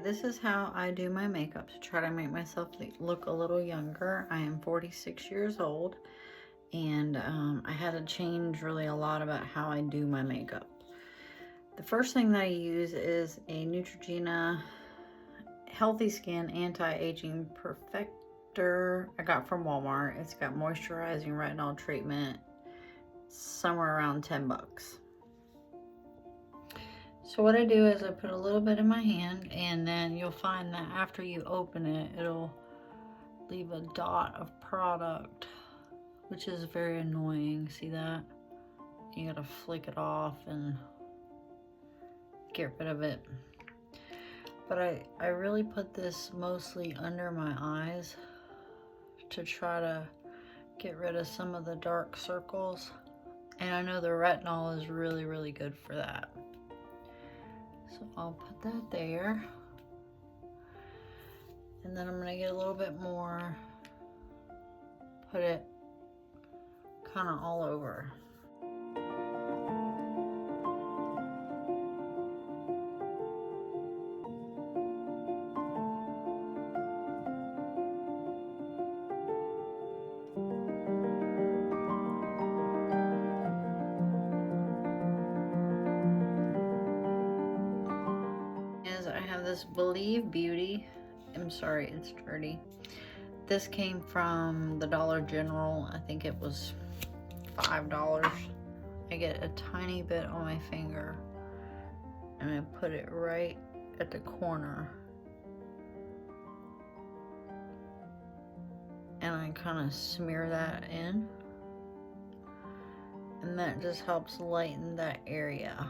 this is how I do my makeup to try to make myself look a little younger. I am 46 years old, and I had to change really a lot about how I do my makeup. The first thing that I use is a Neutrogena Healthy Skin Anti-Aging Perfector I got from Walmart. It's got moisturizing retinol treatment, somewhere around 10 bucks. So what I do is I put a little bit in my hand, and then you'll find that after you open it, it'll leave a dot of product, which is very annoying. See that? You gotta flick it off and get rid of it. But I really put this mostly under my eyes to try to get rid of some of the dark circles. And I know the retinol is really, really good for that. So I'll put that there. And then I'm gonna get a little bit more, put it kind of all over. I have this Believe Beauty. I'm sorry, it's dirty. This came from the Dollar General. I think it was $5. I get a tiny bit on my finger and I put it right at the corner. And I kind of smear that in. And that just helps lighten that area.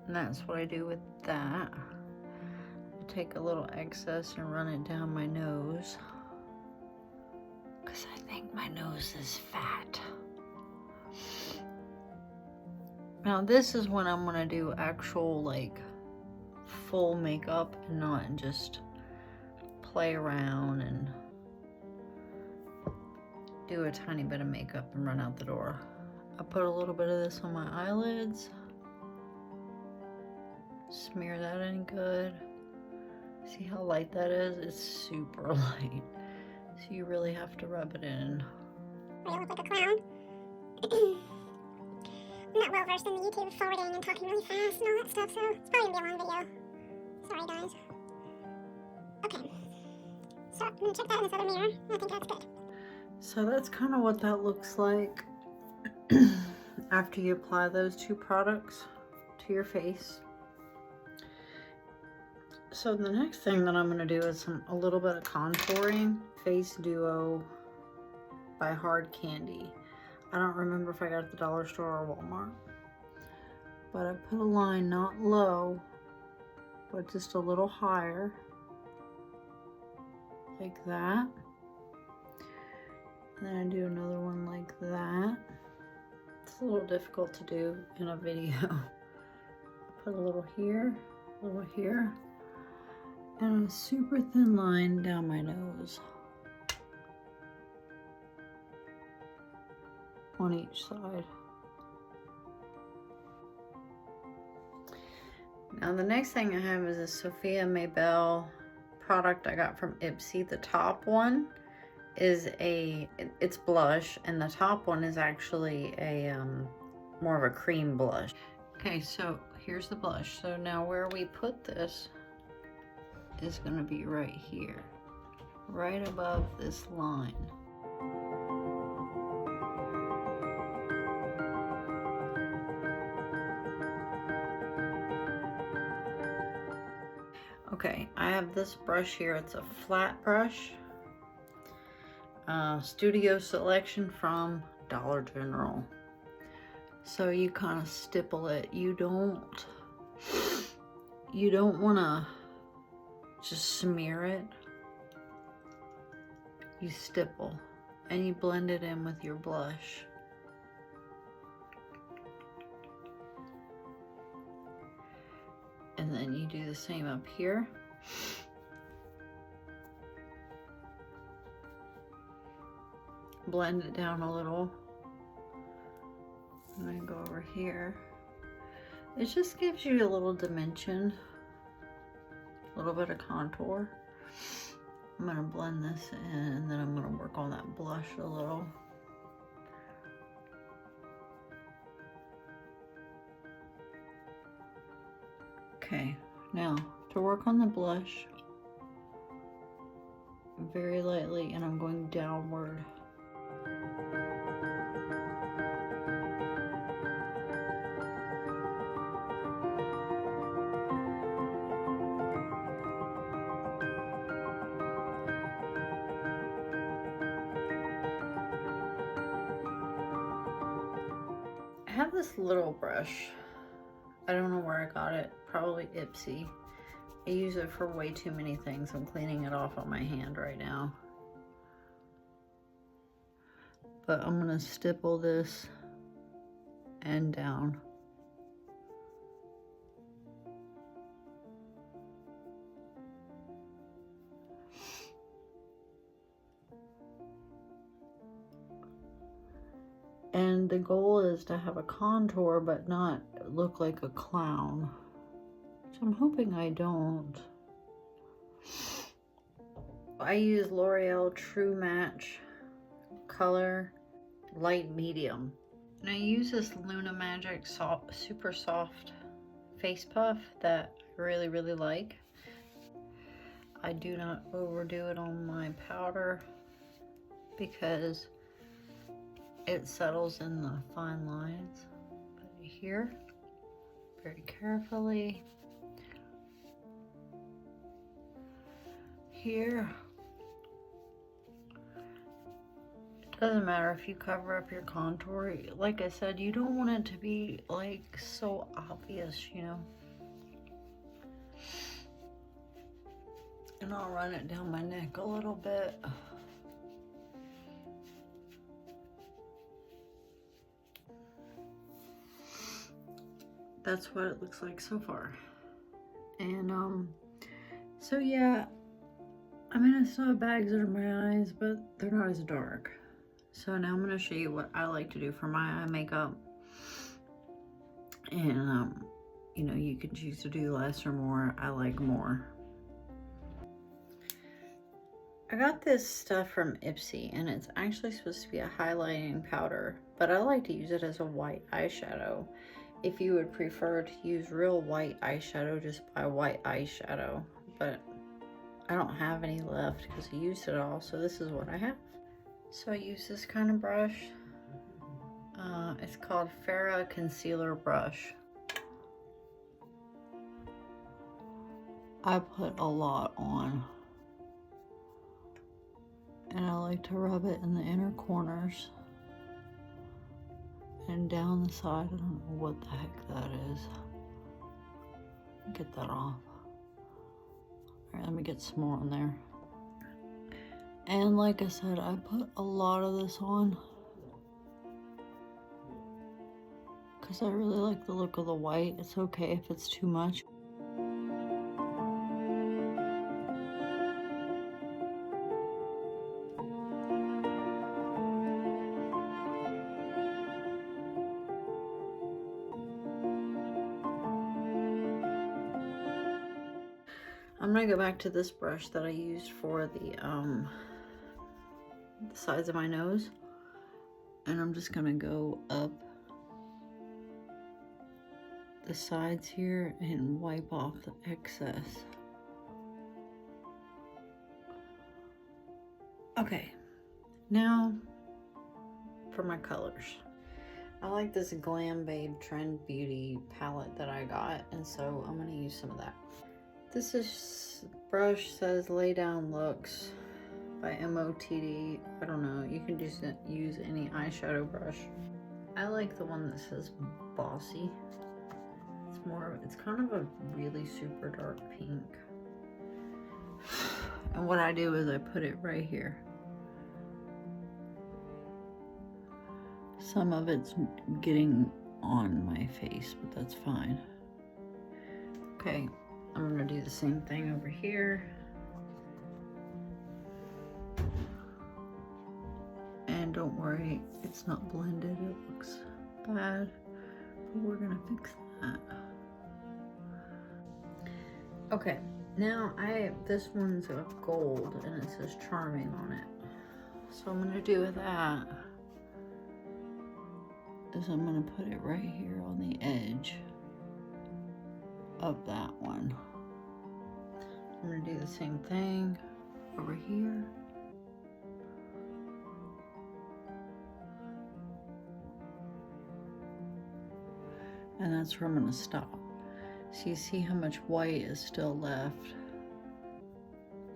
And that's what I do with that. I'll take a little excess and run it down my nose, because I think my nose is fat. Now this is when I'm gonna do actual like full makeup and not just play around and do a tiny bit of makeup and run out the door. I put a little bit of this on my eyelids. Smear that in good. See how light that is? It's super light. So you really have to rub it in. I look like a clown. I'm not well versed in the YouTube forwarding and talking really fast and all that stuff, so it's probably gonna be a long video. Sorry guys. Okay. So I'm gonna check that in this other mirror. I think that's good. So that's kind of what that looks like after you apply those two products to your face. So the next thing that I'm going to do is a little bit of contouring. Face Duo by Hard Candy. I don't remember if I got it at the dollar store or Walmart. But I put a line not low, but just a little higher. Like that. And then I do another one like that. It's a little difficult to do in a video. Put a little here, a little here. And a super thin line down my nose on each side. Now the next thing I have is a Sophia Maybell product I got from Ipsy. The top one is it's blush, and the top one is actually a more of a cream blush. Okay, so here's the blush. So now where we put this is going to be right here, right above this line. Okay, I have this brush here. It's a flat brush, Studio Selection from Dollar General. So you kind of stipple it. You don't want to just smear it. You stipple and you blend it in with your blush. And then you do the same up here. Blend it down a little. And then go over here. It just gives you a little dimension, a little bit of contour. I'm gonna blend this in and then I'm gonna work on that blush a little. Okay, now to work on the blush, very lightly, and I'm going downward. I have this little brush. I don't know where I got it, probably Ipsy. I use it for way too many things. I'm cleaning it off on my hand right now. But I'm gonna stipple this and down. And the goal is to have a contour but not look like a clown, which I'm hoping I don't. I use L'Oreal True Match color light medium, and I use this Luna Magic super soft face puff that I really like. I do not overdo it on my powder because it settles in the fine lines. But here, very carefully. Here. It doesn't matter if you cover up your contour. Like I said, you don't want it to be like so obvious, you know. And I'll run it down my neck a little bit. That's what it looks like so far. And so yeah, I mean, I still have bags under my eyes, but they're not as dark. So now I'm gonna show you what I like to do for my eye makeup. And you know, you can choose to do less or more. I like more. I got this stuff from Ipsy, and it's actually supposed to be a highlighting powder, but I like to use it as a white eyeshadow. If you would prefer to use real white eyeshadow, just buy white eyeshadow, but I don't have any left because I used it all, so this is what I have. So I use this kind of brush. It's called Farrah Concealer Brush. I put a lot on, and I like to rub it in the inner corners and down the side. I don't know what the heck that is. Get that off. All right, let me get some more on there. And like I said, I put a lot of this on because I really like the look of the white. It's okay if it's too much. I'm gonna go back to this brush that I used for the sides of my nose, and I'm just gonna go up the sides here and wipe off the excess. Okay, now for my colors. I like this Glam Babe Trend Beauty palette that I got, and so I'm gonna use some of that. This brush says Lay Down Looks by MOTD. I don't know, you can just use any eyeshadow brush. I like the one that says Bossy. It's kind of a really super dark pink. And what I do is I put it right here. Some of it's getting on my face, but that's fine. Okay, I'm gonna do the same thing over here. And don't worry, it's not blended, it looks bad, but we're gonna fix that. Okay, now this one's a gold and it says charming on it. So I'm gonna do with that is I'm gonna put it right here on the edge of that one. I'm gonna do the same thing over here. And that's where I'm gonna stop. So you see how much white is still left.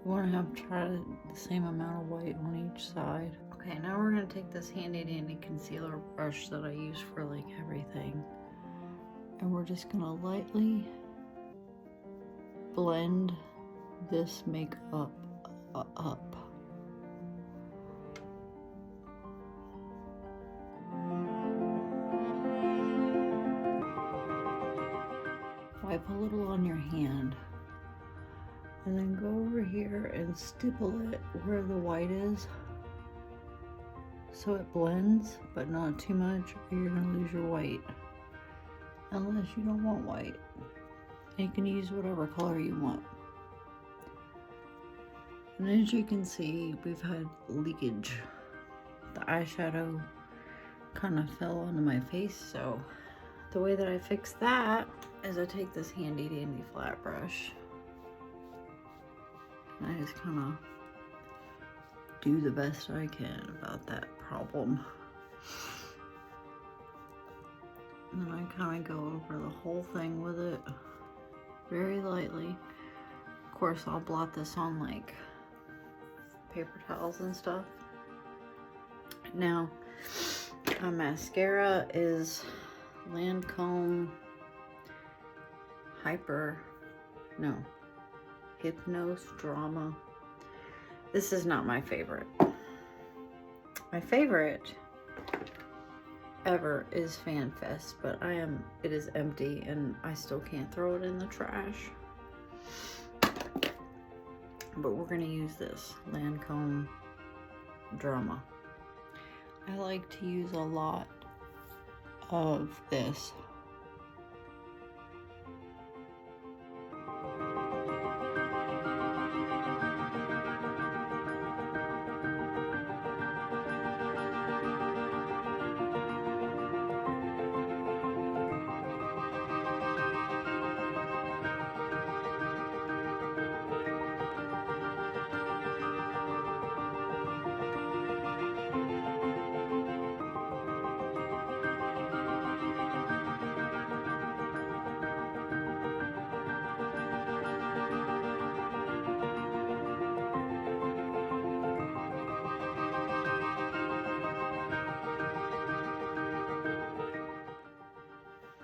You wanna try the same amount of white on each side. Okay, now we're gonna take this handy dandy concealer brush that I use for like everything. And we're just gonna lightly blend this makeup up. Wipe a little on your hand and then go over here and stipple it where the white is so it blends, but not too much or you're gonna lose your white unless you don't want white. And you can use whatever color you want. And as you can see, we've had leakage. The eyeshadow kind of fell onto my face, so the way that I fix that is I take this handy dandy flat brush and I just kind of do the best I can about that problem. And then I kind of go over the whole thing with it very lightly. Of course, I'll blot this on like paper towels and stuff. Now, my mascara is Lancome Hypnose Drama. This is not my favorite. My favorite ever is FanFest, but it is empty and I still can't throw it in the trash. But we're gonna use this Lancome Drama. I like to use a lot of this.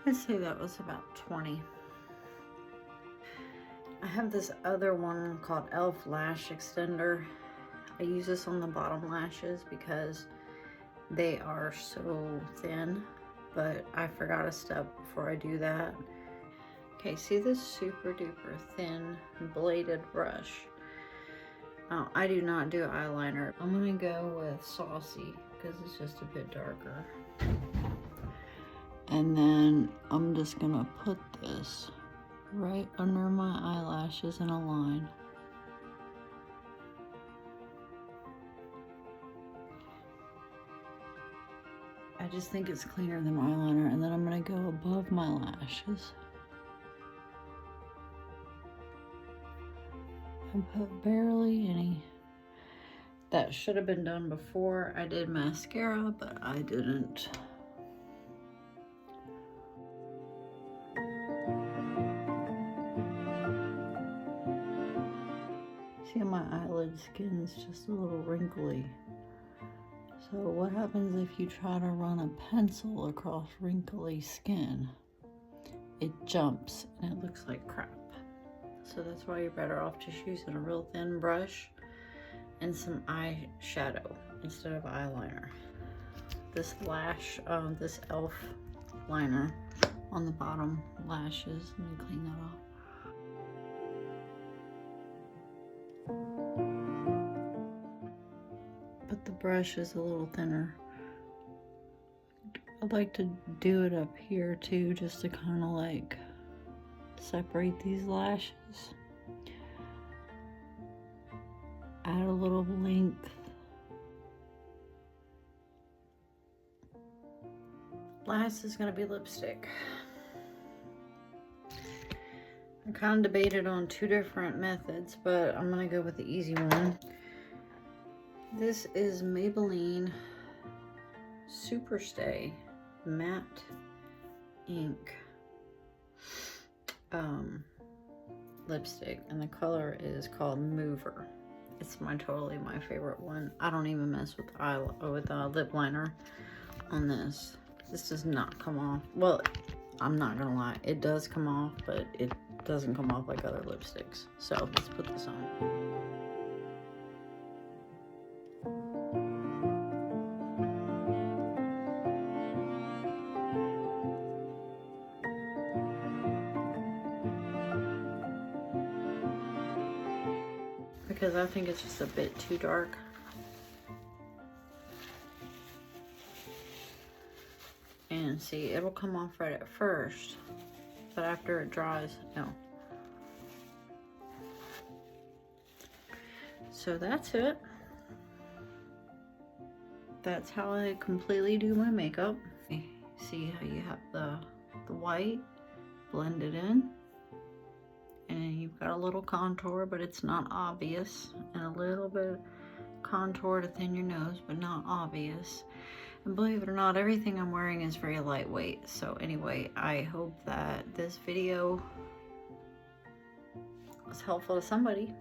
I'd say that was about 20. I have this other one called Elf Lash Extender. I use this on the bottom lashes because they are so thin, but I forgot a step before I do that. Okay, see this super duper thin bladed brush? I do not do eyeliner. I'm gonna go with Saucy because it's just a bit darker. And then I'm just gonna put this right under my eyelashes in a line. I just think it's cleaner than eyeliner, and then I'm gonna go above my lashes and put barely any. That should have been done before I did mascara, but I didn't. See how my eyelid skin's just a little wrinkly. So what happens if you try to run a pencil across wrinkly skin? It jumps and it looks like crap. So that's why you're better off just using a real thin brush and some eyeshadow instead of eyeliner. This this elf liner on the bottom lashes. Let me clean that off. But the brush is a little thinner. I'd like to do it up here too, just to kind of like separate these lashes. Add a little length. Last is going to be lipstick. I kind of debated on 2 different methods, but I'm going to go with the easy one. This is Maybelline Superstay Matte Ink lipstick, and the color is called Mover. It's totally my favorite one. I don't even mess with lip liner on this. This does not come off. Well, I'm not gonna lie, it does come off, but it doesn't come off like other lipsticks. So let's put this on. Because I think it's just a bit too dark. And see, it'll come off right at first, but after it dries, no. So that's it. That's how I completely do my makeup. See how you have the white blended in, and you've got a little contour, but it's not obvious, and a little bit contour to thin your nose, but not obvious. And believe it or not, everything I'm wearing is very lightweight. So anyway, I hope that this video was helpful to somebody.